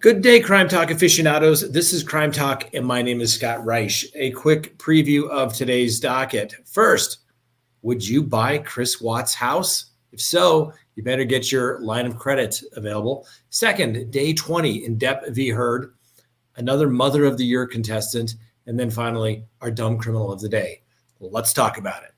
Good day, Crime Talk aficionados. This is Crime Talk, and my name is Scott Reich. A quick preview of today's docket. First, would you buy Chris Watts' house? If so, you better get your line of credit available. Second, day 20 in Depp v. Heard, another Mother of the Year contestant, and then finally, our dumb criminal of the day. Let's talk about it.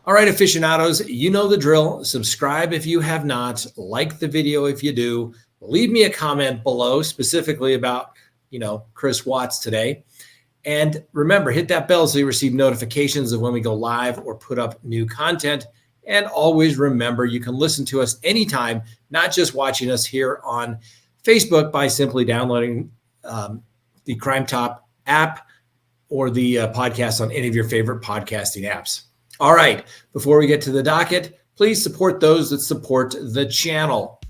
All right, aficionados, you know the drill. Subscribe if you have not. Like the video if you do. Leave me a comment below specifically about, Chris Watts today. And remember, hit that bell so you receive notifications of when we go live or put up new content. And always remember, you can listen to us anytime, not just watching us here on Facebook by simply downloading the CrimeTalk app or the podcast on any of your favorite podcasting apps. All right, before we get to the docket, please support those that support the channel.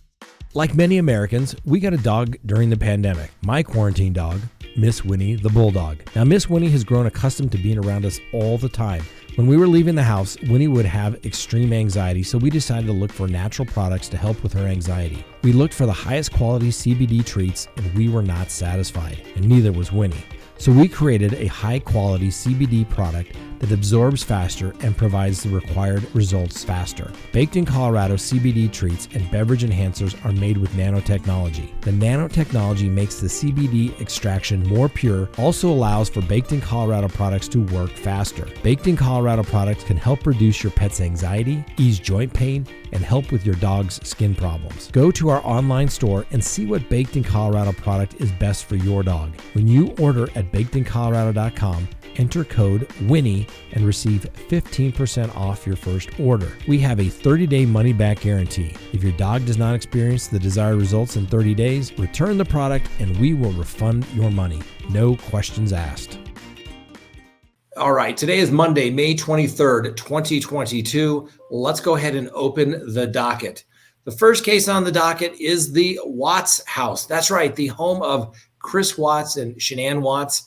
Like many Americans, we got a dog during the pandemic. My quarantine dog, Miss Winnie the Bulldog. Now, Miss Winnie has grown accustomed to being around us all the time. When we were leaving the house, Winnie would have extreme anxiety, so we decided to look for natural products to help with her anxiety. We looked for the highest quality CBD treats, and we were not satisfied, and neither was Winnie. So we created a high-quality CBD product that absorbs faster and provides the required results faster. Baked in Colorado CBD treats and beverage enhancers are made with nanotechnology. The nanotechnology makes the CBD extraction more pure, also allows for Baked in Colorado products to work faster. Baked in Colorado products can help reduce your pet's anxiety, ease joint pain, and help with your dog's skin problems. Go to our online store and see what Baked in Colorado product is best for your dog. When you order at bakedincolorado.com, enter code WINNIE and receive 15% off your first order. We have a 30-day money-back guarantee. If your dog does not experience the desired results in 30 days, return the product and we will refund your money. No questions asked. All right, today is Monday, May 23rd, 2022. Let's go ahead and open the docket. The first case on the docket is the Watts house. That's right, the home of Chris Watts and Shanann Watts,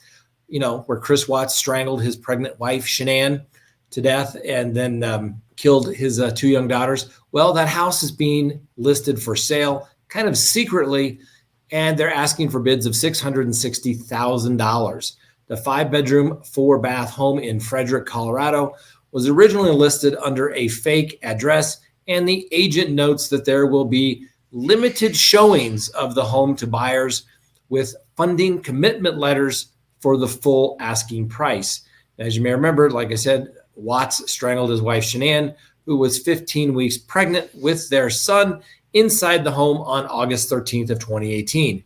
where Chris Watts strangled his pregnant wife, Shanann, to death and then killed his two young daughters. Well, that house is being listed for sale kind of secretly, and they're asking for bids of $660,000. The 5-bedroom, 4-bath home in Frederick, Colorado was originally listed under a fake address, and the agent notes that there will be limited showings of the home to buyers with funding commitment letters for the full asking price. As you may remember, like I said, Watts strangled his wife, Shanann, who was 15 weeks pregnant with their son inside the home on August 13th of 2018.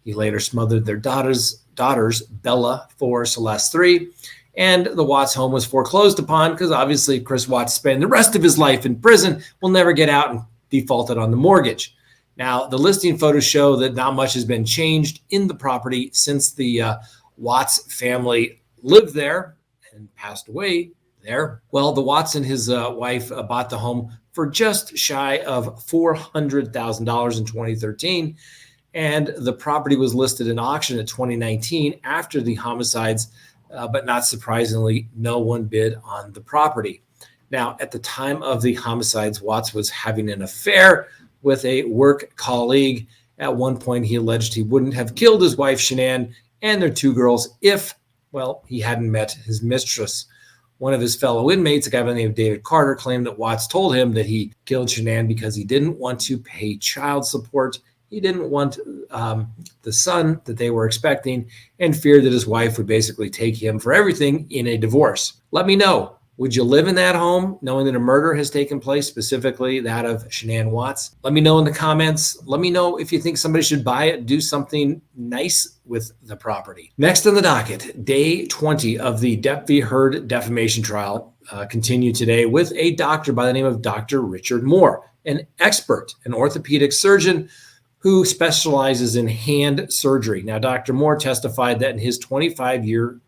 He later smothered their daughters, Bella 4, Celeste 3, and the Watts home was foreclosed upon because obviously Chris Watts spent the rest of his life in prison, will never get out and defaulted on the mortgage. Now, the listing photos show that not much has been changed in the property since the Watts family lived there and passed away there. Well, the Watts and his wife bought the home for just shy of $400,000 in 2013. And the property was listed in auction in 2019 after the homicides, but not surprisingly, no one bid on the property. Now, at the time of the homicides, Watts was having an affair with a work colleague. At one point, he alleged he wouldn't have killed his wife, Shanann, and their two girls if, he hadn't met his mistress. One of his fellow inmates, a guy by the name of David Carter, claimed that Watts told him that he killed Shanann because he didn't want to pay child support. He didn't want the son that they were expecting and feared that his wife would basically take him for everything in a divorce. Let me know. Would you live in that home knowing that a murder has taken place, specifically that of Shanann Watts? Let me know in the comments. Let me know if you think somebody should buy it, do something nice with the property. Next on the docket, day 20 of the Depp v. Heard defamation trial continued today with a doctor by the name of Dr. Richard Moore, an expert, an orthopedic surgeon who specializes in hand surgery. Now, Dr. Moore testified that in his 25 years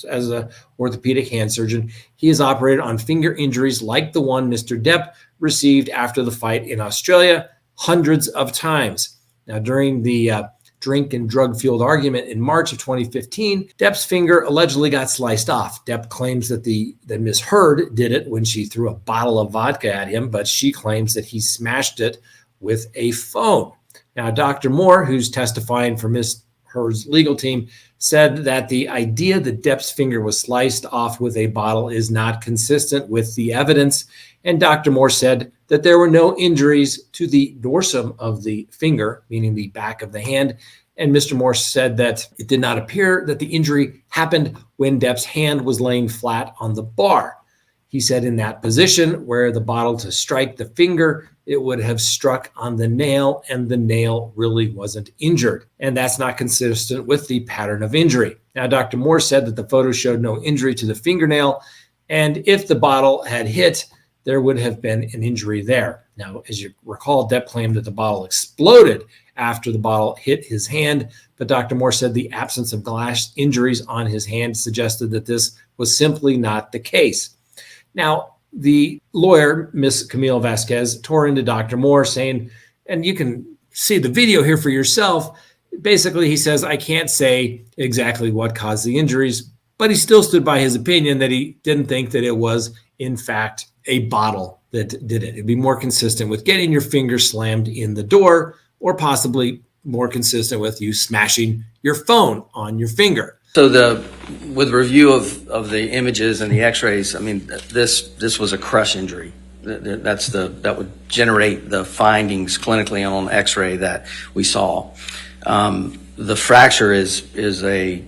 as an orthopedic hand surgeon, he has operated on finger injuries like the one Mr. Depp received after the fight in Australia hundreds of times. Now, during the drink and drug-fueled argument in March of 2015, Depp's finger allegedly got sliced off. Depp claims that Miss Heard did it when she threw a bottle of vodka at him, but she claims that he smashed it with a phone. Now, Dr. Moore, who's testifying for Miss Heard's legal team, said that the idea that Depp's finger was sliced off with a bottle is not consistent with the evidence. And Dr. Moore said that there were no injuries to the dorsum of the finger, meaning the back of the hand. And Mr. Moore said that it did not appear that the injury happened when Depp's hand was laying flat on the bar. He said in that position where the bottle to strike the finger, it would have struck on the nail, and the nail really wasn't injured. And that's not consistent with the pattern of injury. Now, Dr. Moore said that the photo showed no injury to the fingernail, and if the bottle had hit, there would have been an injury there. Now, as you recall, Depp claimed that the bottle exploded after the bottle hit his hand, but Dr. Moore said the absence of glass injuries on his hand suggested that this was simply not the case. Now, the lawyer, Miss Camille Vasquez, tore into Dr. Moore saying, and you can see the video here for yourself. Basically, he says, I can't say exactly what caused the injuries, but he still stood by his opinion that he didn't think that it was, in fact, a bottle that did it. It'd be more consistent with getting your finger slammed in the door, or possibly more consistent with you smashing your phone on your finger. So with review of the images and the x-rays, I mean, this was a crush injury. That would generate the findings clinically on x-ray that we saw. The fracture is a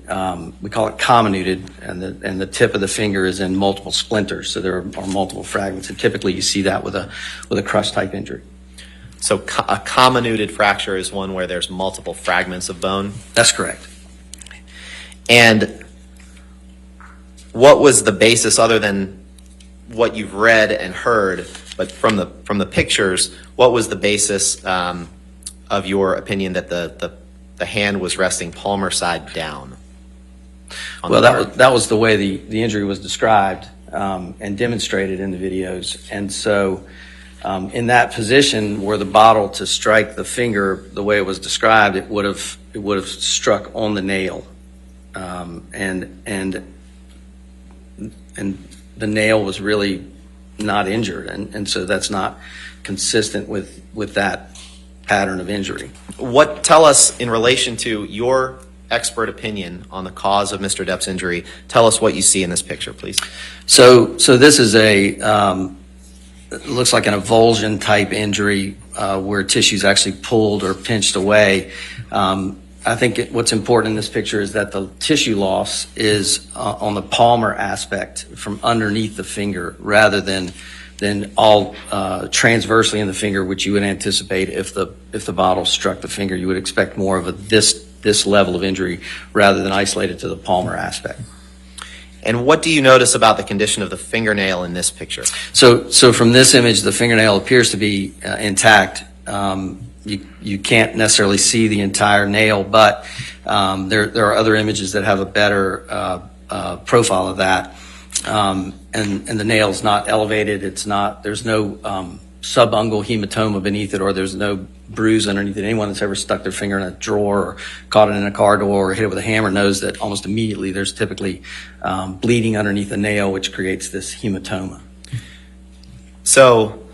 we call it comminuted, and the tip of the finger is in multiple splinters. So there are multiple fragments, and typically you see that with a crush type injury. So a comminuted fracture is one where there's multiple fragments of bone? That's correct. And what was the basis, other than what you've read and heard, but from the pictures, what was the basis of your opinion that the hand was resting palmar side down? Well, that was the way the injury was described and demonstrated in the videos. And so in that position where the bottle to strike the finger the way it was described, it would have struck on the nail. And the nail was really not injured, and so that's not consistent with that pattern of injury. Tell us, in relation to your expert opinion on the cause of Mr. Depp's injury, tell us what you see in this picture, please. So this is it looks like an avulsion type injury where tissue's actually pulled or pinched away. I think what's important in this picture is that the tissue loss is on the palmar aspect from underneath the finger, rather than all transversely in the finger, which you would anticipate if the bottle struck the finger. You would expect more of this level of injury rather than isolated to the palmar aspect. And what do you notice about the condition of the fingernail in this picture? So from this image, the fingernail appears to be intact. You can't necessarily see the entire nail, but there are other images that have a better profile of that. And the nail's not elevated. There's no subungual hematoma beneath it, or there's no bruise underneath it. Anyone that's ever stuck their finger in a drawer or caught it in a car door or hit it with a hammer knows that almost immediately there's typically bleeding underneath the nail, which creates this hematoma. So,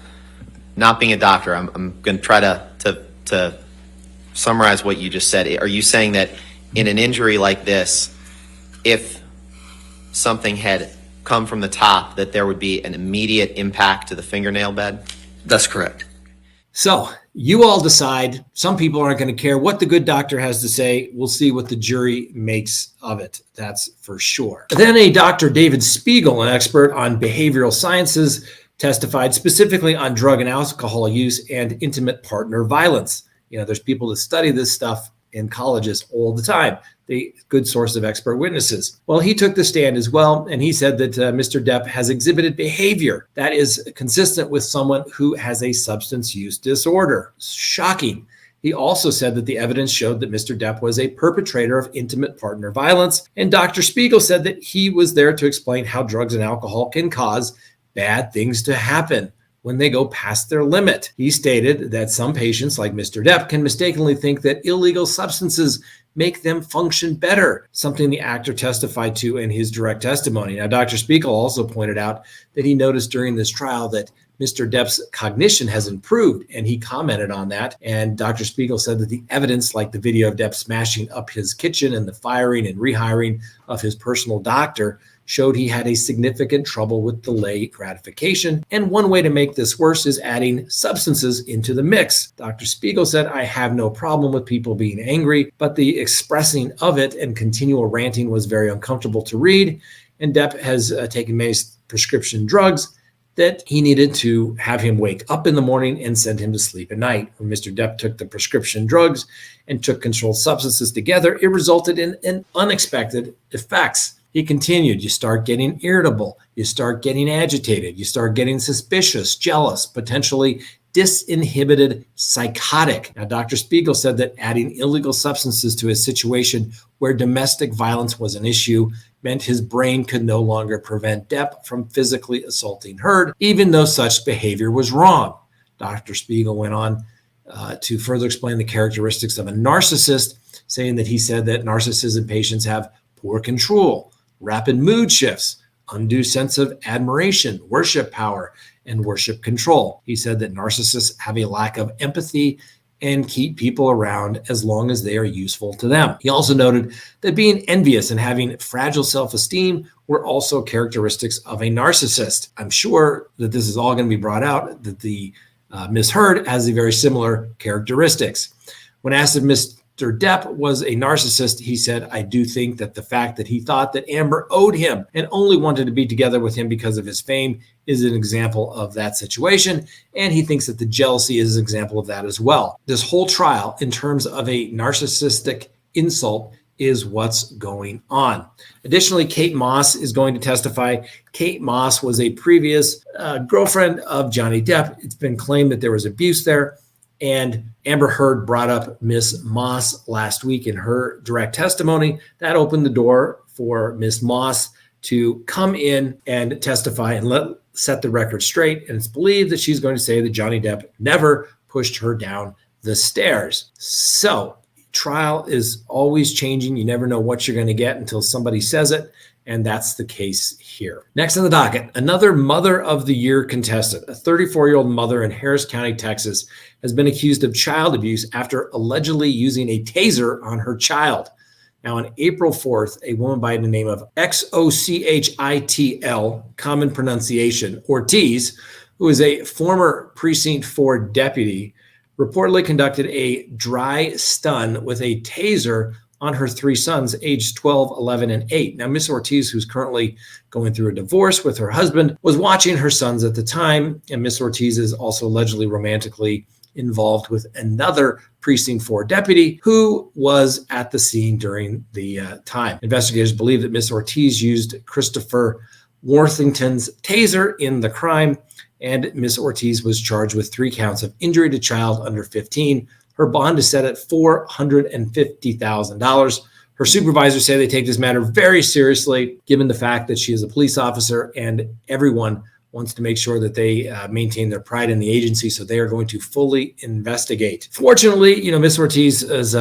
not being a doctor, I'm going to try to summarize what you just said. Are you saying that in an injury like this, if something had come from the top, that there would be an immediate impact to the fingernail bed? That's correct. So you all decide. Some people aren't going to care what the good doctor has to say. We'll see what the jury makes of it. That's for sure. Then a Dr. David Spiegel, an expert on behavioral sciences, testified specifically on drug and alcohol use and intimate partner violence. There's people that study this stuff in colleges all the time. The good source of expert witnesses. Well, he took the stand as well, and he said that Mr. Depp has exhibited behavior that is consistent with someone who has a substance use disorder. Shocking. He also said that the evidence showed that Mr. Depp was a perpetrator of intimate partner violence, and Dr. Spiegel said that he was there to explain how drugs and alcohol can cause bad things to happen. when they go past their limit. He stated that some patients, like Mr. Depp, can mistakenly think that illegal substances make them function better, something the actor testified to in his direct testimony. Now, Dr. Spiegel also pointed out that he noticed during this trial that Mr. Depp's cognition has improved, and he commented on that. And Dr. Spiegel said that the evidence, like the video of Depp smashing up his kitchen and the firing and rehiring of his personal doctor, showed he had a significant trouble with delayed gratification. And one way to make this worse is adding substances into the mix. Dr. Spiegel said, I have no problem with people being angry, but the expressing of it and continual ranting was very uncomfortable to read. And Depp has taken many prescription drugs that he needed to have him wake up in the morning and send him to sleep at night. When Mr. Depp took the prescription drugs and took controlled substances together, it resulted in unexpected effects. He continued, you start getting irritable, you start getting agitated, you start getting suspicious, jealous, potentially disinhibited, psychotic. Now, Dr. Spiegel said that adding illegal substances to his situation where domestic violence was an issue meant his brain could no longer prevent Depp from physically assaulting Heard, even though such behavior was wrong. Dr. Spiegel went on to further explain the characteristics of a narcissist, saying that he said that narcissism patients have poor control, rapid mood shifts, undue sense of admiration, worship power, and worship control. He said that narcissists have a lack of empathy and keep people around as long as they are useful to them. He also noted that being envious and having fragile self-esteem were also characteristics of a narcissist. I'm sure that this is all going to be brought out, that the Miss Heard has a very similar characteristics. When asked if Mr. Depp was a narcissist, he said, I do think that the fact that he thought that Amber owed him and only wanted to be together with him because of his fame is an example of that situation. And he thinks that the jealousy is an example of that as well. This whole trial, in terms of a narcissistic insult, is what's going on. Additionally, Kate Moss is going to testify. Kate Moss was a previous girlfriend of Johnny Depp. It's been claimed that there was abuse there. And Amber Heard brought up Miss Moss last week in her direct testimony. That opened the door for Miss Moss to come in and testify and set the record straight. And it's believed that she's going to say that Johnny Depp never pushed her down the stairs. So, trial is always changing. You never know what you're going to get until somebody says it. And that's the case here. Next on the docket, another Mother of the Year contestant. A 34-year-old mother in Harris County, Texas, has been accused of child abuse after allegedly using a taser on her child. Now, on April 4th, a woman by the name of Xochitl, common pronunciation, Ortiz, who is a former Precinct 4 deputy, reportedly conducted a dry stun with a taser on her three sons, aged 12, 11, and 8. Now, Miss Ortiz, who's currently going through a divorce with her husband, was watching her sons at the time, and Miss Ortiz is also allegedly romantically involved with another Precinct 4 deputy who was at the scene during the time. Investigators believe that Miss Ortiz used Christopher Worthington's taser in the crime, and Miss Ortiz was charged with 3 counts of injury to child under 15. Her bond is set at $450,000. Her supervisors say they take this matter very seriously, given the fact that she is a police officer and everyone wants to make sure that they maintain their pride in the agency. So they are going to fully investigate. Fortunately, Miss Ortiz's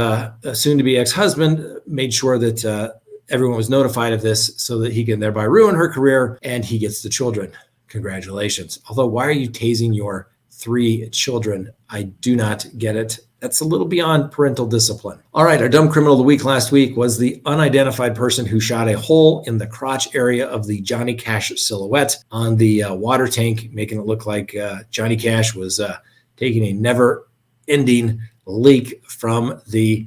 soon-to-be ex-husband made sure that everyone was notified of this so that he can thereby ruin her career and he gets the children. Congratulations. Although, why are you tasing your 3 children? I do not get it. That's a little beyond parental discipline. All right, our dumb criminal of the week last week was the unidentified person who shot a hole in the crotch area of the Johnny Cash silhouette on the water tank, making it look like Johnny Cash was taking a never-ending leak from the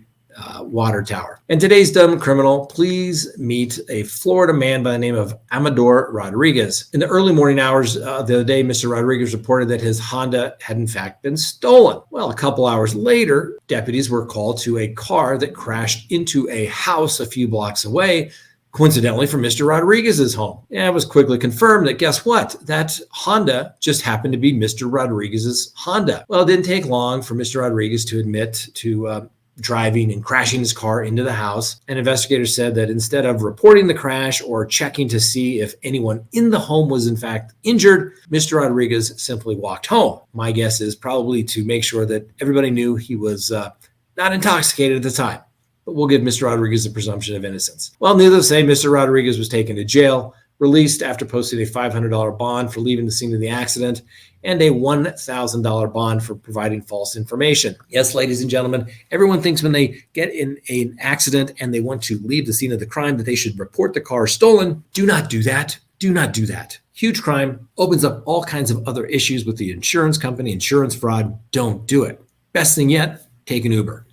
water tower. And today's dumb criminal, please meet a Florida man by the name of Amador Rodriguez. In the early morning hours the other day, Mr. Rodriguez reported that his Honda had in fact been stolen. Well, a couple hours later, deputies were called to a car that crashed into a house a few blocks away, coincidentally from Mr. Rodriguez's home. And it was quickly confirmed that guess what? That Honda just happened to be Mr. Rodriguez's Honda. Well, it didn't take long for Mr. Rodriguez to admit to driving and crashing his car into the house. And investigators said that instead of reporting the crash or checking to see if anyone in the home was in fact injured, Mr. Rodriguez simply walked home. My guess is probably to make sure that everybody knew he was not intoxicated at the time. But we'll give Mr. Rodriguez a presumption of innocence. Well, needless to say, Mr. Rodriguez was taken to jail, released after posting a $500 bond for leaving the scene of the accident, and a $1,000 bond for providing false information. Yes, ladies and gentlemen, everyone thinks when they get in an accident and they want to leave the scene of the crime that they should report the car stolen. Do not do that. Do not do that. Huge crime opens up all kinds of other issues with the insurance company, insurance fraud. Don't do it. Best thing yet, take an Uber.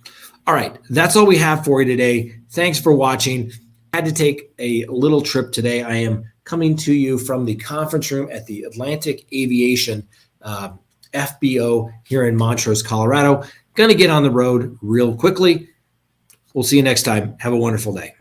All right, that's all we have for you today. Thanks for watching. I had to take a little trip today. I am coming to you from the conference room at the Atlantic Aviation FBO here in Montrose, Colorado. Going to get on the road real quickly. We'll see you next time. Have a wonderful day.